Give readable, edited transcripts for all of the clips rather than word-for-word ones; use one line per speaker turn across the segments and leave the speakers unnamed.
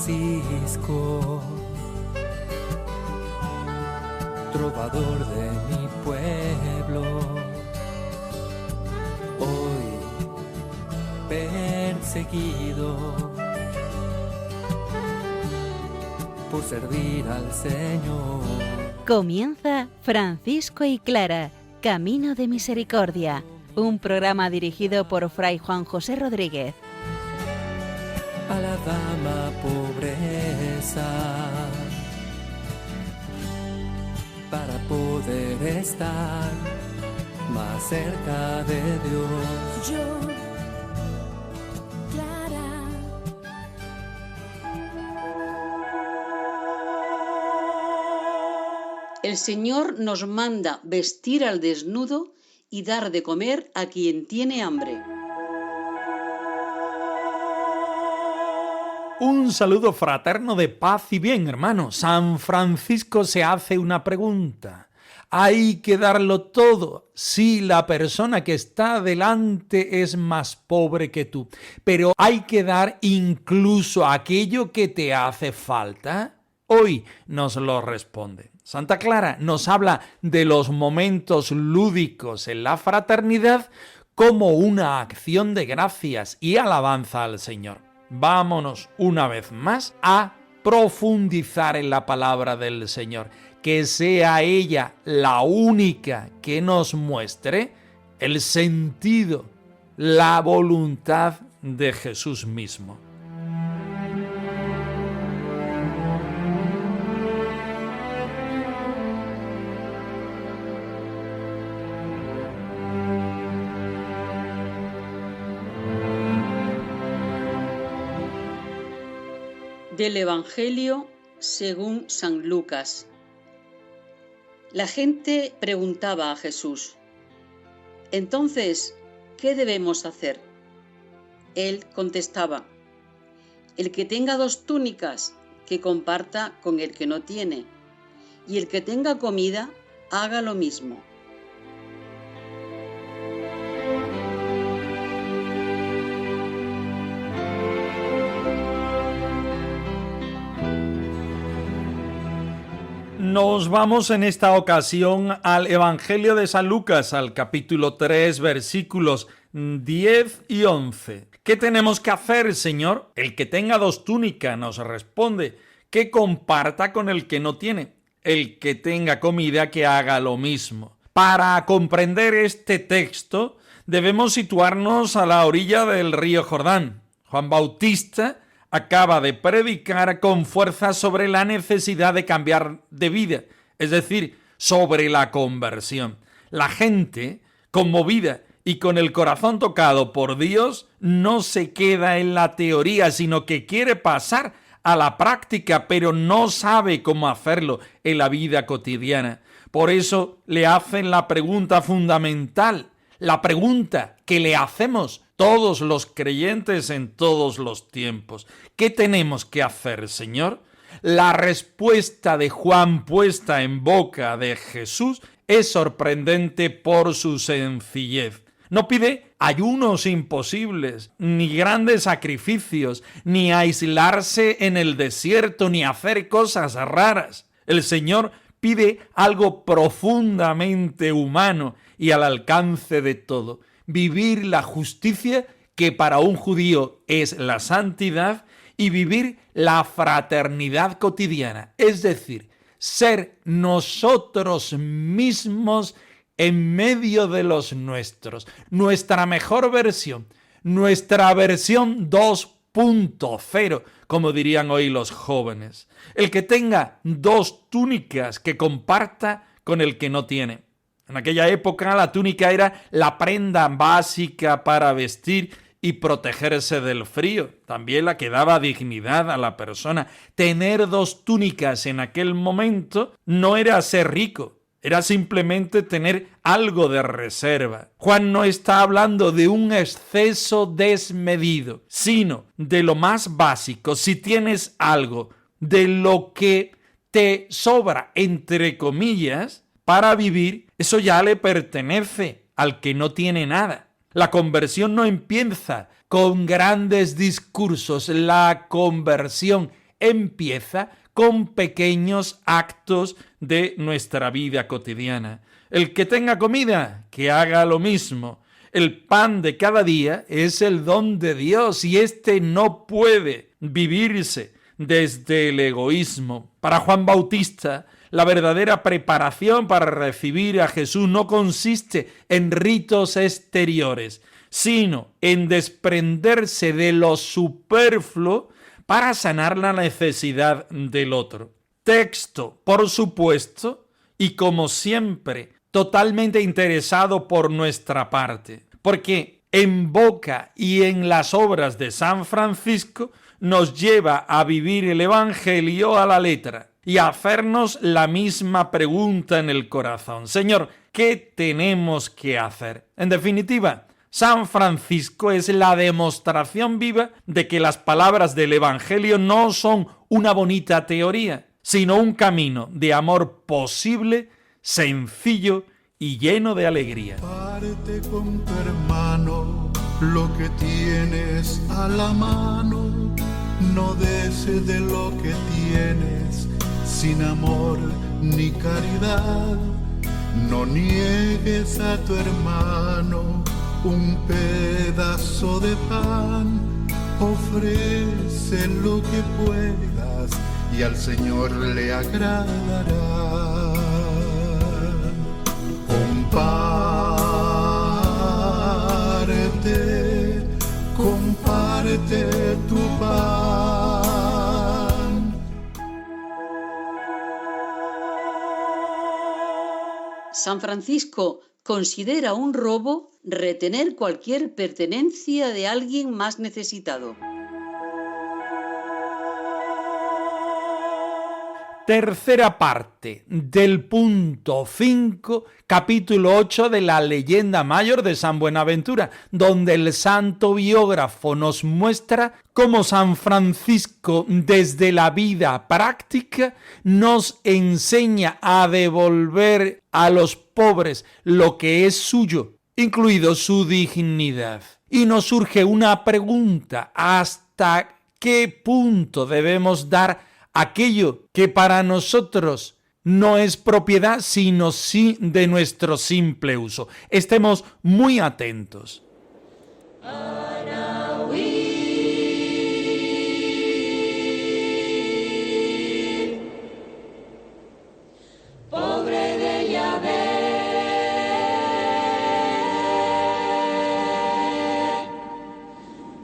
Francisco, trovador de mi pueblo, hoy perseguido por servir al Señor.
Comienza Francisco y Clara, Camino de Misericordia, un programa dirigido por Fray Juan José Rodríguez.
A la dama pobreza, para poder estar más cerca de Dios.
Yo, Clara.
El Señor nos manda vestir al desnudo y dar de comer a quien tiene hambre.
Un saludo fraterno de paz y bien, hermano. San Francisco se hace una pregunta. ¿Hay que darlo todo si la persona que está delante es más pobre que tú? Pero ¿hay que dar incluso aquello que te hace falta? Hoy nos lo responde. Santa Clara nos habla de los momentos lúdicos en la fraternidad como una acción de gracias y alabanza al Señor. Vámonos una vez más a profundizar en la palabra del Señor. Que sea ella la única que nos muestre el sentido, la voluntad de Jesús mismo.
Del Evangelio según San Lucas. La gente preguntaba a Jesús: entonces, ¿qué debemos hacer? Él contestaba: el que tenga 2 túnicas, que comparta con el que no tiene, y el que tenga comida, haga lo mismo.
Nos vamos en esta ocasión al Evangelio de San Lucas, al capítulo 3, versículos 10 y 11. ¿Qué tenemos que hacer, Señor? El que tenga 2 túnicas, nos responde, que comparta con el que no tiene. El que tenga comida, que haga lo mismo. Para comprender este texto, debemos situarnos a la orilla del río Jordán. Juan Bautista acaba de predicar con fuerza sobre la necesidad de cambiar de vida, es decir, sobre la conversión. La gente, conmovida y con el corazón tocado por Dios, no se queda en la teoría, sino que quiere pasar a la práctica, pero no sabe cómo hacerlo en la vida cotidiana. Por eso le hacen la pregunta fundamental, la pregunta que le hacemos todos los creyentes en todos los tiempos. ¿Qué tenemos que hacer, Señor? La respuesta de Juan puesta en boca de Jesús es sorprendente por su sencillez. No pide ayunos imposibles, ni grandes sacrificios, ni aislarse en el desierto, ni hacer cosas raras. El Señor pide algo profundamente humano y al alcance de todo. Vivir la justicia, que para un judío es la santidad, y vivir la fraternidad cotidiana, es decir, ser nosotros mismos en medio de los nuestros, nuestra mejor versión, nuestra versión 2.0, como dirían hoy los jóvenes. El que tenga 2 túnicas, que comparta con el que no tiene. En aquella época la túnica era la prenda básica para vestir y protegerse del frío. También la que daba dignidad a la persona. Tener 2 túnicas en aquel momento no era ser rico, era simplemente tener algo de reserva. Juan no está hablando de un exceso desmedido, sino de lo más básico. Si tienes algo de lo que te sobra, entre comillas, para vivir, eso ya le pertenece al que no tiene nada. La conversión no empieza con grandes discursos, la conversión empieza con pequeños actos de nuestra vida cotidiana. El que tenga comida, que haga lo mismo. El pan de cada día es el don de Dios y este no puede vivirse desde el egoísmo. Para Juan Bautista, la verdadera preparación para recibir a Jesús no consiste en ritos exteriores, sino en desprenderse de lo superfluo para sanar la necesidad del otro. Texto, por supuesto, y como siempre, totalmente interesado por nuestra parte, porque en boca y en las obras de San Francisco nos lleva a vivir el Evangelio a la letra y a hacernos la misma pregunta en el corazón. Señor, ¿qué tenemos que hacer? En definitiva, San Francisco es la demostración viva de que las palabras del Evangelio no son una bonita teoría, sino un camino de amor posible, sencillo y lleno de alegría.
Comparte con tu hermano lo que tienes a la mano, no des de lo que tienes sin amor ni caridad, no niegues a tu hermano un pedazo de pan, ofrece lo que puedas y al Señor le agradará. Comparte tu pan.
San Francisco considera un robo retener cualquier pertenencia de alguien más necesitado.
Tercera parte del punto 5, capítulo 8 de la Leyenda Mayor de San Buenaventura, donde el santo biógrafo nos muestra cómo San Francisco, desde la vida práctica, nos enseña a devolver a los pobres lo que es suyo, incluido su dignidad. Y nos surge una pregunta: ¿hasta qué punto debemos dar aquello que para nosotros no es propiedad, sino sí de nuestro simple uso? Estemos muy atentos.
Pobre de Yahvé,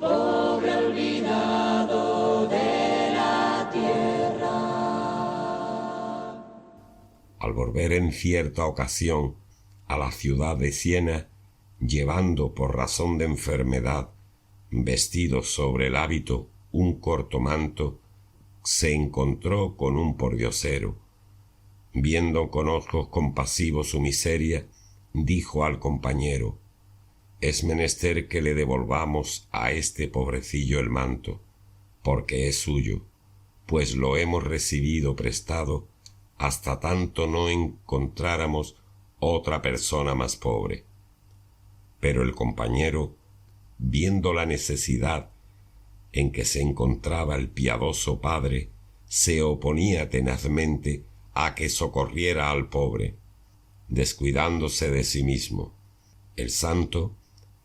pobre olvidado de la tierra.
Al volver en cierta ocasión a la ciudad de Siena, llevando por razón de enfermedad, vestido sobre el hábito un corto manto, se encontró con un pordiosero. Viendo con ojos compasivos su miseria, dijo al compañero: «Es menester que le devolvamos a este pobrecillo el manto, porque es suyo, pues lo hemos recibido prestado hasta tanto no encontráramos otra persona más pobre». Pero el compañero, viendo la necesidad en que se encontraba el piadoso padre, se oponía tenazmente a que socorriera al pobre, descuidándose de sí mismo. El santo,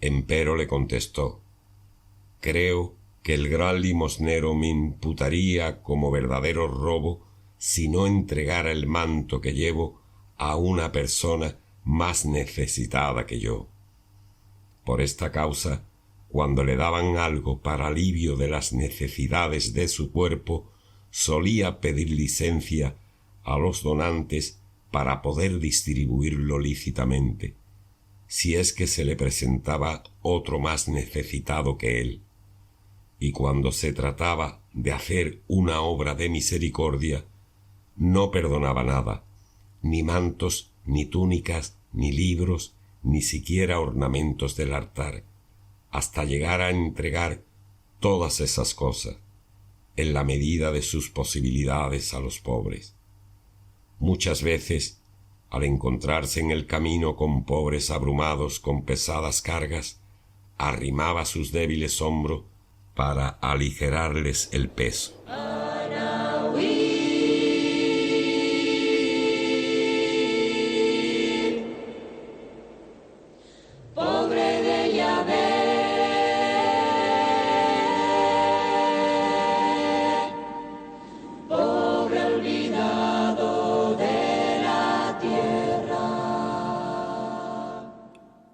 empero, le contestó: «Creo que el gran limosnero me imputaría como verdadero robo si no entregara el manto que llevo a una persona más necesitada que yo. Por esta causa, cuando le daban algo para alivio de las necesidades de su cuerpo, solía pedir licencia a los donantes para poder distribuirlo lícitamente, si es que se le presentaba otro más necesitado que él. Y cuando se trataba de hacer una obra de misericordia, no perdonaba nada, ni mantos, ni túnicas, ni libros, ni siquiera ornamentos del altar, hasta llegar a entregar todas esas cosas, en la medida de sus posibilidades, a los pobres. Muchas veces, al encontrarse en el camino con pobres abrumados con pesadas cargas, arrimaba sus débiles hombros para aligerarles el peso.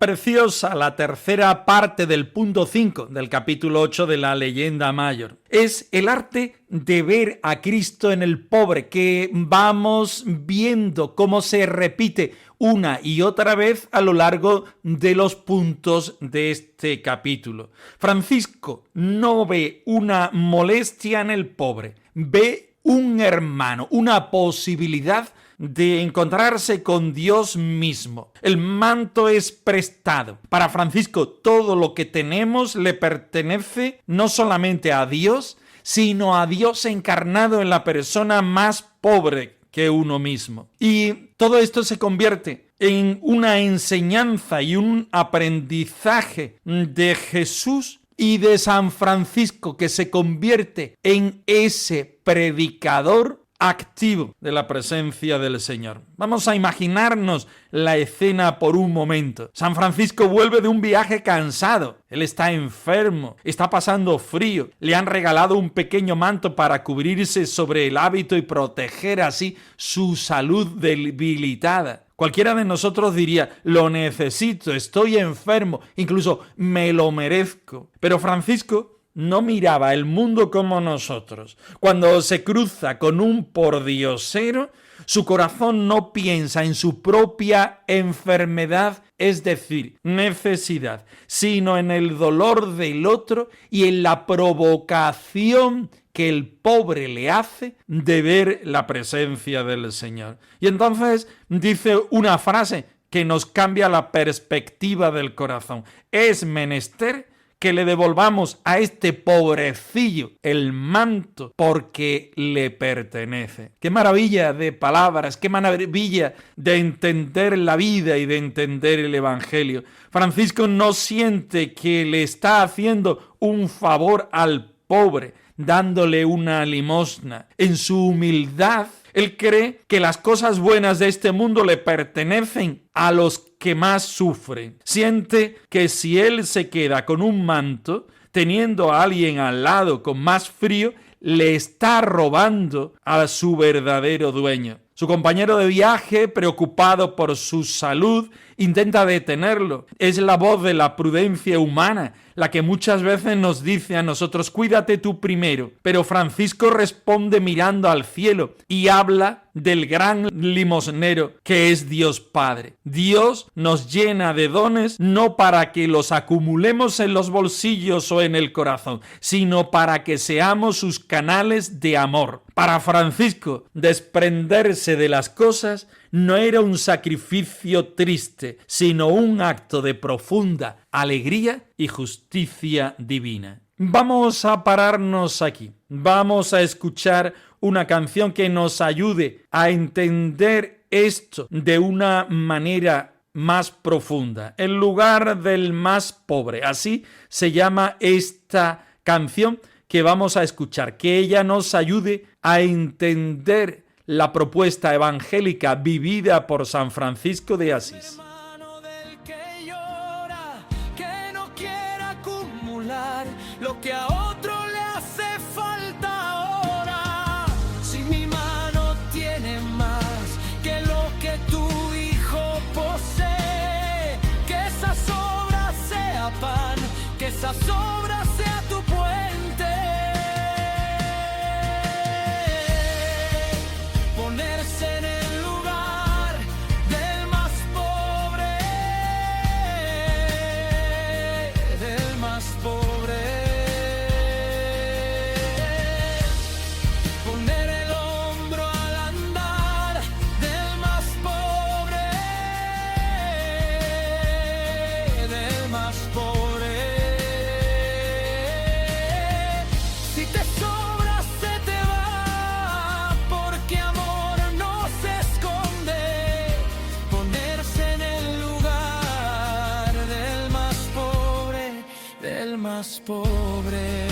preciosa la tercera parte del punto 5 del capítulo 8 de la Leyenda Mayor. Es el arte de ver a Cristo en el pobre, que vamos viendo cómo se repite una y otra vez a lo largo de los puntos de este capítulo. Francisco no ve una molestia en el pobre, ve un hermano, una posibilidad de encontrarse con Dios mismo. El manto es prestado. Para Francisco, todo lo que tenemos le pertenece no solamente a Dios, sino a Dios encarnado en la persona más pobre que uno mismo. Y todo esto se convierte en una enseñanza y un aprendizaje de Jesús y de San Francisco, que se convierte en ese predicador activo de la presencia del Señor. Vamos a imaginarnos la escena por un momento. San Francisco vuelve de un viaje cansado. Él está enfermo, está pasando frío. Le han regalado un pequeño manto para cubrirse sobre el hábito y proteger así su salud debilitada. Cualquiera de nosotros diría, lo necesito, estoy enfermo, incluso me lo merezco. Pero Francisco no miraba el mundo como nosotros. Cuando se cruza con un pordiosero, su corazón no piensa en su propia enfermedad, es decir, necesidad, sino en el dolor del otro y en la provocación que el pobre le hace de ver la presencia del Señor. Y entonces dice una frase que nos cambia la perspectiva del corazón. Es menester que le devolvamos a este pobrecillo el manto porque le pertenece. Qué maravilla de palabras, qué maravilla de entender la vida y de entender el Evangelio. Francisco no siente que le está haciendo un favor al pobre, dándole una limosna. En su humildad, él cree que las cosas buenas de este mundo le pertenecen a los que más sufren. Siente que si él se queda con un manto, teniendo a alguien al lado con más frío, le está robando a su verdadero dueño. Su compañero de viaje, preocupado por su salud, intenta detenerlo. Es la voz de la prudencia humana la que muchas veces nos dice a nosotros, cuídate tú primero. Pero Francisco responde mirando al cielo y habla del gran limosnero que es Dios Padre. Dios nos llena de dones no para que los acumulemos en los bolsillos o en el corazón, sino para que seamos sus canales de amor. Para Francisco, desprenderse de las cosas no era un sacrificio triste, sino un acto de profunda alegría y justicia divina. Vamos a pararnos aquí. Vamos a escuchar una canción que nos ayude a entender esto de una manera más profunda. El lugar del más pobre. Así se llama esta canción que vamos a escuchar. Que ella nos ayude a entender la propuesta evangélica vivida por San Francisco de Asís.
Lo que a otro le hace falta ahora. Si mi mano tiene más que lo que tu hijo posee, que esa sobra sea pan, que esa sobra sea tu puente. Ponerse en el lugar del más pobre, del más pobre. Pobre.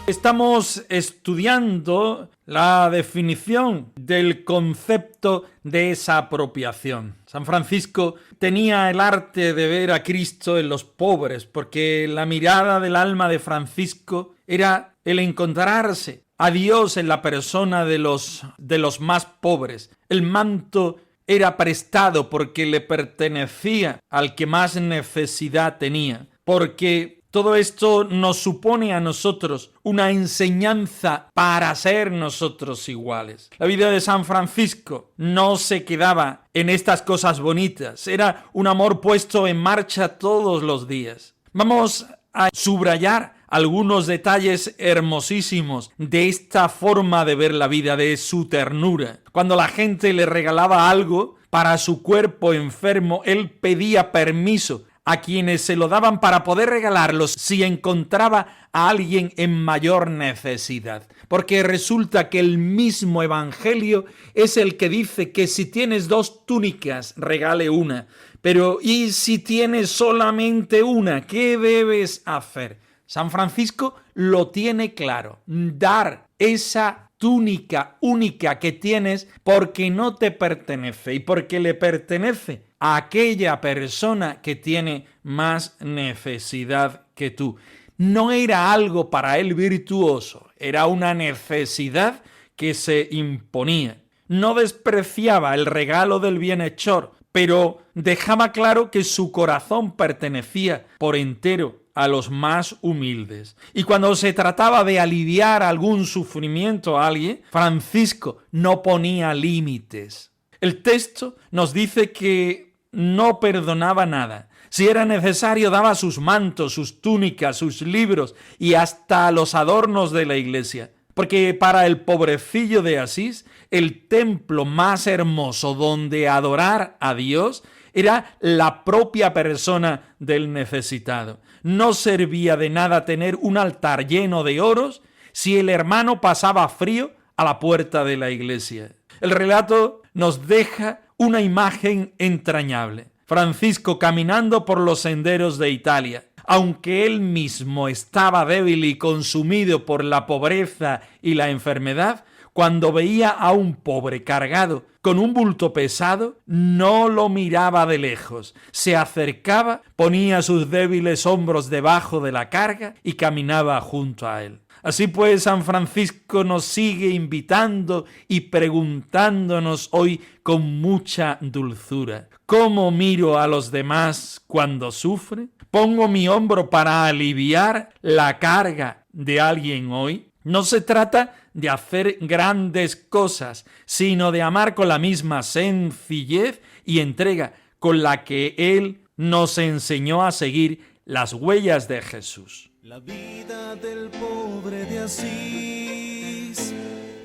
Estamos estudiando la definición del concepto de esa apropiación. San Francisco tenía el arte de ver a Cristo en los pobres, porque la mirada del alma de Francisco era el encontrarse a Dios en la persona de los más pobres. El manto era prestado porque le pertenecía al que más necesidad tenía, porque todo esto nos supone a nosotros una enseñanza para ser nosotros iguales. La vida de San Francisco no se quedaba en estas cosas bonitas, era un amor puesto en marcha todos los días. Vamos a subrayar algunos detalles hermosísimos de esta forma de ver la vida, de su ternura. Cuando la gente le regalaba algo para su cuerpo enfermo, él pedía permiso a quienes se lo daban para poder regalarlos si encontraba a alguien en mayor necesidad. Porque resulta que el mismo Evangelio es el que dice que si tienes 2 túnicas, regale una. Pero ¿y si tienes solamente una? ¿Qué debes hacer? San Francisco lo tiene claro. Dar esa túnica única que tienes porque no te pertenece y porque le pertenece a aquella persona que tiene más necesidad que tú. No era algo para él virtuoso, era una necesidad que se imponía. No despreciaba el regalo del bienhechor, pero dejaba claro que su corazón pertenecía por entero a los más humildes. Y cuando se trataba de aliviar algún sufrimiento a alguien, Francisco no ponía límites. El texto nos dice que no perdonaba nada. Si era necesario, daba sus mantos, sus túnicas, sus libros y hasta los adornos de la iglesia. Porque para el pobrecillo de Asís, el templo más hermoso donde adorar a Dios era la propia persona del necesitado. No servía de nada tener un altar lleno de oros si el hermano pasaba frío a la puerta de la iglesia. El relato nos deja una imagen entrañable. Francisco caminando por los senderos de Italia. Aunque él mismo estaba débil y consumido por la pobreza y la enfermedad, cuando veía a un pobre cargado con un bulto pesado, no lo miraba de lejos. Se acercaba, ponía sus débiles hombros debajo de la carga y caminaba junto a él. Así pues, San Francisco nos sigue invitando y preguntándonos hoy con mucha dulzura: ¿cómo miro a los demás cuando sufren? ¿Pongo mi hombro para aliviar la carga de alguien hoy? No se trata de hacer grandes cosas, sino de amar con la misma sencillez y entrega con la que Él nos enseñó a seguir las huellas de Jesús.
La vida del pobre de Asís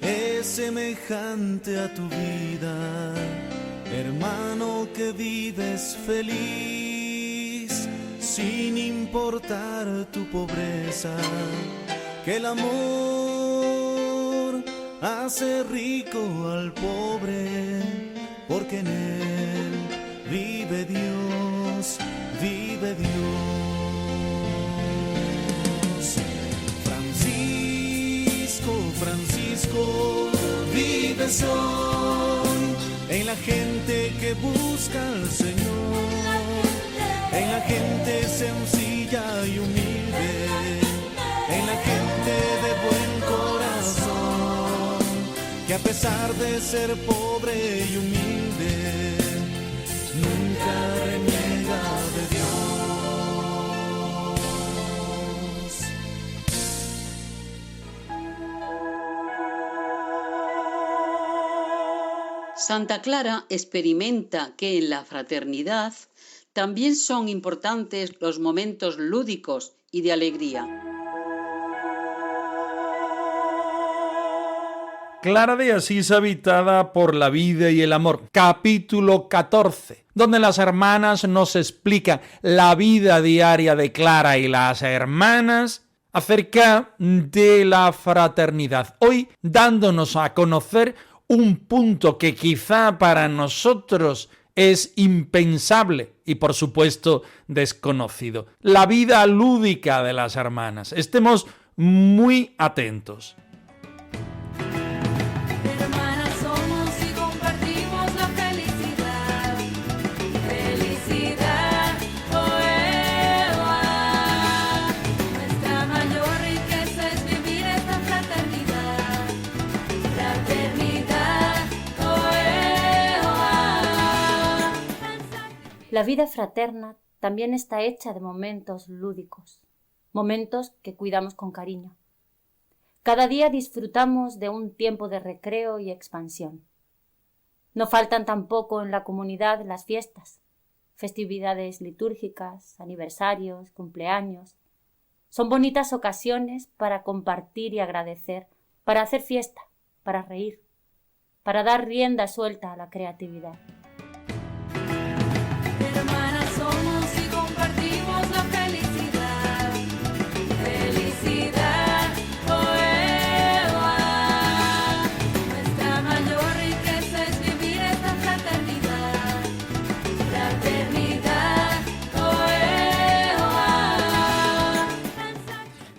es semejante a tu vida, hermano, que vives feliz sin importar tu pobreza, que el amor hace rico al pobre, porque en él vive Dios, vive Dios. Francisco, vives hoy en la gente que busca al Señor, en la gente sencilla y humilde, en la gente de buen corazón, que a pesar de ser pobre y humilde, nunca reniega de Dios.
Santa Clara experimenta que en la fraternidad también son importantes los momentos lúdicos y de alegría.
Clara de Asís habitada por la vida y el amor, capítulo 14, donde las hermanas nos explican la vida diaria de Clara y las hermanas acerca de la fraternidad. Hoy dándonos a conocer un punto que quizá para nosotros es impensable y por supuesto desconocido: la vida lúdica de las hermanas. Estemos muy atentos.
Hermanas somos y compartimos la felicidad. Felicidad, nuestra mayor riqueza es vivir esta fraternidad. Fraternidad,
La vida fraterna también está hecha de momentos lúdicos, momentos que cuidamos con cariño. Cada día disfrutamos de un tiempo de recreo y expansión. No faltan tampoco en la comunidad las fiestas, festividades litúrgicas, aniversarios, cumpleaños. Son bonitas ocasiones para compartir y agradecer, para hacer fiesta, para reír, para dar rienda suelta a la creatividad.
Hermanas somos y compartimos la felicidad. Felicidad, oh Eva. Nuestra mayor riqueza es vivir esta fraternidad. Fraternidad, oh Eva.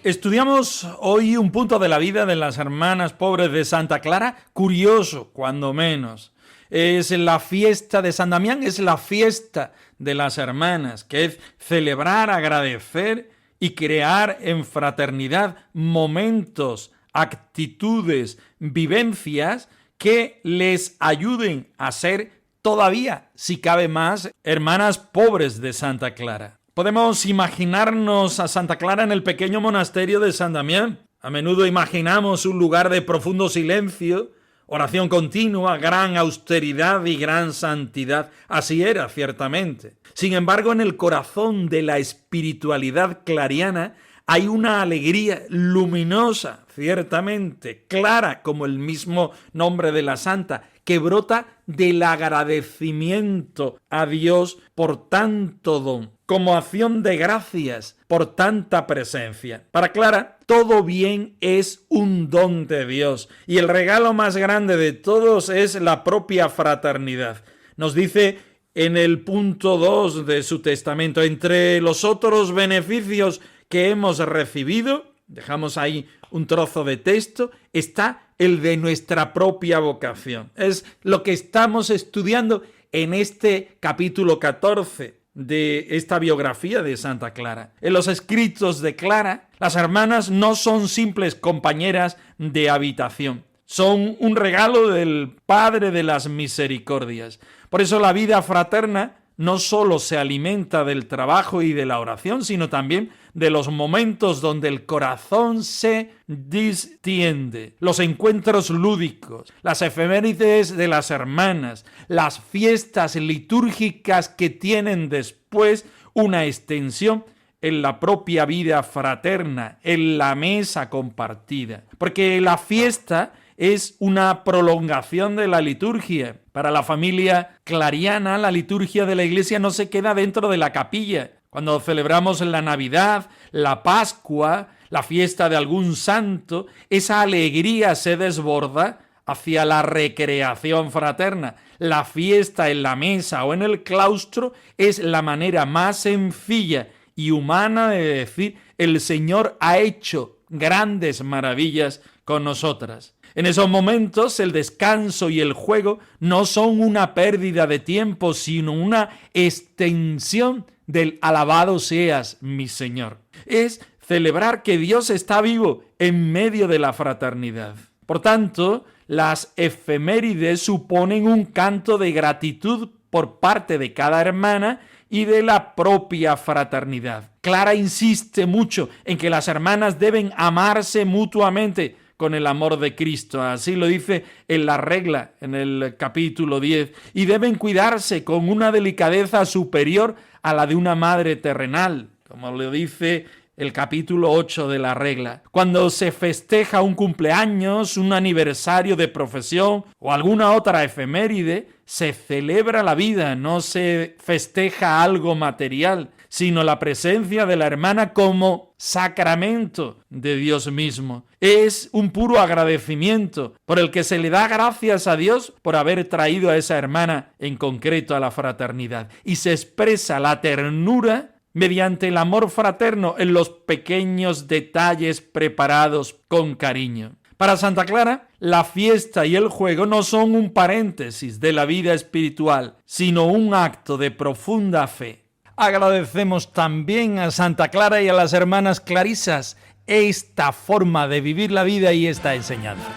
Estudiamos hoy un punto de la vida de las hermanas pobres de Santa Clara, curioso, cuando menos. Es la fiesta de San Damián, es la fiesta de las hermanas, que es celebrar, agradecer y crear en fraternidad momentos, actitudes, vivencias que les ayuden a ser todavía, si cabe más, hermanas pobres de Santa Clara. Podemos imaginarnos a Santa Clara en el pequeño monasterio de San Damián. A menudo imaginamos un lugar de profundo silencio, oración continua, gran austeridad y gran santidad. Así era, ciertamente. Sin embargo, en el corazón de la espiritualidad clariana hay una alegría luminosa, ciertamente, clara como el mismo nombre de la santa, que brota del agradecimiento a Dios por tanto don, como acción de gracias por tanta presencia. Para Clara, todo bien es un don de Dios y el regalo más grande de todos es la propia fraternidad. Nos dice en el punto 2 de su testamento, entre los otros beneficios que hemos recibido, dejamos ahí un trozo de texto, está el de nuestra propia vocación. Es lo que estamos estudiando en este capítulo 14 de esta biografía de Santa Clara. En los escritos de Clara, las hermanas no son simples compañeras de habitación, son un regalo del Padre de las Misericordias. Por eso la vida fraterna no solo se alimenta del trabajo y de la oración, sino también de los momentos donde el corazón se distiende, los encuentros lúdicos, las efemérides de las hermanas, las fiestas litúrgicas que tienen después una extensión en la propia vida fraterna, en la mesa compartida. Porque la fiesta es una prolongación de la liturgia. Para la familia clariana, la liturgia de la Iglesia no se queda dentro de la capilla. Cuando celebramos la Navidad, la Pascua, la fiesta de algún santo, esa alegría se desborda hacia la recreación fraterna. La fiesta en la mesa o en el claustro es la manera más sencilla y humana de decir: el Señor ha hecho grandes maravillas con nosotras. En esos momentos el descanso y el juego no son una pérdida de tiempo, sino una extensión del alabado seas mi Señor. Es celebrar que Dios está vivo en medio de la fraternidad. Por tanto, las efemérides suponen un canto de gratitud por parte de cada hermana y de la propia fraternidad. Clara insiste mucho en que las hermanas deben amarse mutuamente con el amor de Cristo. Así lo dice en la regla, en el capítulo 10. Y deben cuidarse con una delicadeza superior a la de una madre terrenal, como lo dice el capítulo 8 de la regla. Cuando se festeja un cumpleaños, un aniversario de profesión o alguna otra efeméride, se celebra la vida, no se festeja algo material, sino la presencia de la hermana como sacramento de Dios mismo. Es un puro agradecimiento por el que se le da gracias a Dios por haber traído a esa hermana en concreto a la fraternidad. Y se expresa la ternura mediante el amor fraterno en los pequeños detalles preparados con cariño. Para Santa Clara, la fiesta y el juego no son un paréntesis de la vida espiritual, sino un acto de profunda fe. Agradecemos también a Santa Clara y a las hermanas clarisas esta forma de vivir la vida y esta enseñanza.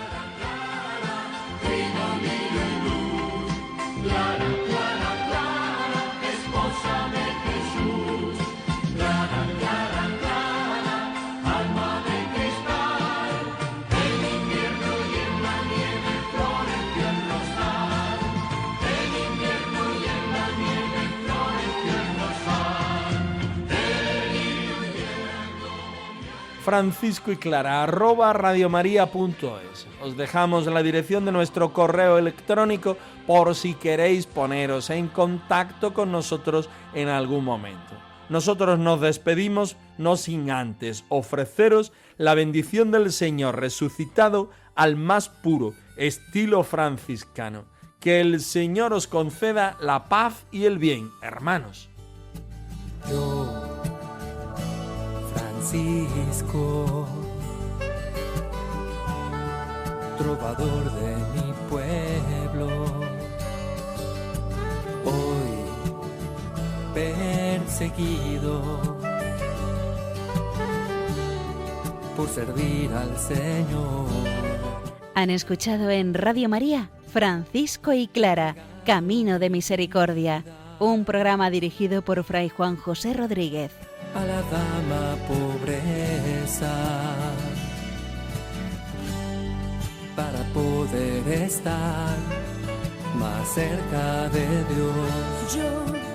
Clara, Clara, Clara, esposa
franciscoyclara@radiomaria.es. Os dejamos la dirección de nuestro correo electrónico por si queréis poneros en contacto con nosotros en algún momento. Nosotros nos despedimos no sin antes ofreceros la bendición del Señor resucitado al más puro estilo franciscano. Que el Señor os conceda la paz y el bien, hermanos.
Yo, Francisco, trovador de mi pueblo, hoy perseguido por servir al Señor.
Han escuchado en Radio María Francisco y Clara, Camino de Misericordia, un programa dirigido por Fray Juan José Rodríguez.
A la dama pobreza, para poder estar más cerca de Dios. Yo